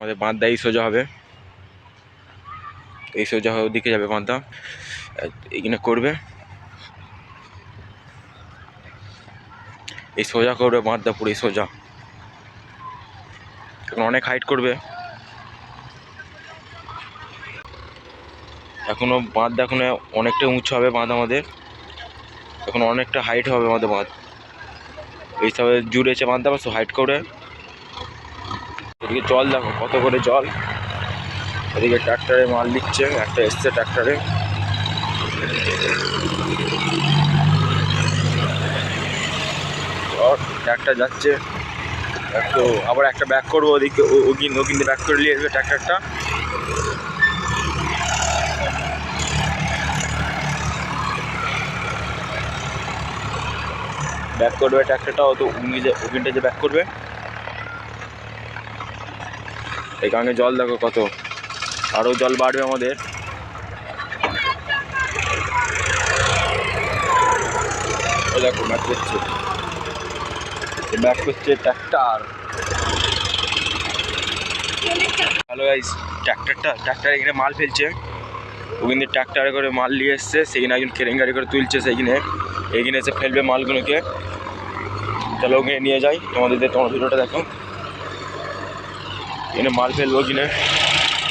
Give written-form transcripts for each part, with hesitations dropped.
আমাদের বাঁধটা এই সোজা হবে, এই সোজা হয়ে ওদিকে যাবে বাঁধটা, এইখানে করবে, এই সোজা করবে বাঁধটা পুরো এই সোজা। এখন অনেক হাইট করবে, এখনো বাঁধ এখনো অনেকটা উঁচু হবে বাঁধ আমাদের, এখন অনেকটা হাইট হবে আমাদের বাঁধ। এইসবে জুড়েছে বাঁধটা সব হাইট করে। এদিকে জল দেখো কত করে জল, এদিকে ট্রাক্টরে মাল দিচ্ছে, একটা এসছে ট্রাক্টরে, ট্রাক্টর যাচ্ছে। একটু আবার একটা ব্যাক করবো ওদিকে, ওকিন ব্যাক করে নিয়ে আসবে ট্রাক্টরটা। ব্যাক করবে ট্রাক্টরটা, ও তো ওকিনটা যে ব্যাক করবে। এই গাঙে জল দেখো কত, আরও জল বাড়বে আমাদের। দেখো ব্যাক করছে ট্রাক্টর। হ্যালো গাইস, ট্রাক্টর এখানে মাল ফেলছে, ওখানে ট্রাক্টরে করে মাল নিয়ে এসছে, সেখানে একজন কেরেন গাড়ি করে তুলছে, সেইখানে এইখানে এসে ফেলবে মালগুলোকে। চলো ওখানে নিয়ে যাই, তোমার ভিডিওটা দেখো। এখানে মাল ফেলবো,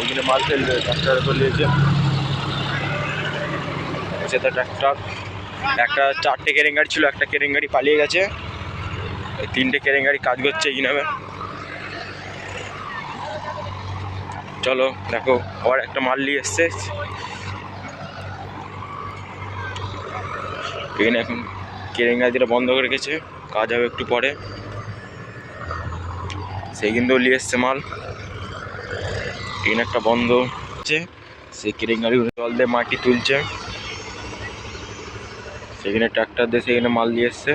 ওখানে মাল ফেলবে, ট্রাক্টরে করে নিয়েছে সেটা ট্রাক্টর। একটা 4টে কেরেন গাড়ি ছিল, একটা কেরেন গাড়ি পালিয়ে গেছে, 3টে কেরেন গাড়ি কাজ করছে এইখানে। চলো দেখো, আবার একটা মাল নিয়ে এসছে এখানে। এখন কেরেন গাড়ি যেটা বন্ধ করে রেখেছে, কাজ হবে একটু পরে, সেই কিন্তু নিয়ে এসছে মাল। এখানে একটা বন্ধ হচ্ছে, সেই কেরেন গাড়ি জল দিয়ে মাটি তুলছে, সেখানে ট্রাক্টর দিয়ে সেখানে মাল দিয়ে এসছে।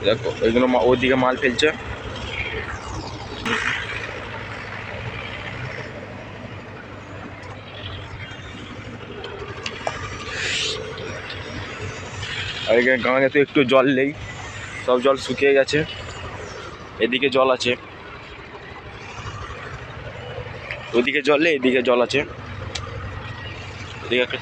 দেখো ওইগুলো ওইদিকে মাল ফেলছে। আর এখানে গাঁয়ে তো একটু জল নেই, সব জল শুকিয়ে গেছে। এদিকে জল আছে, ওইদিকে জল নেই, এদিকে জল আছে। এদিকে একটা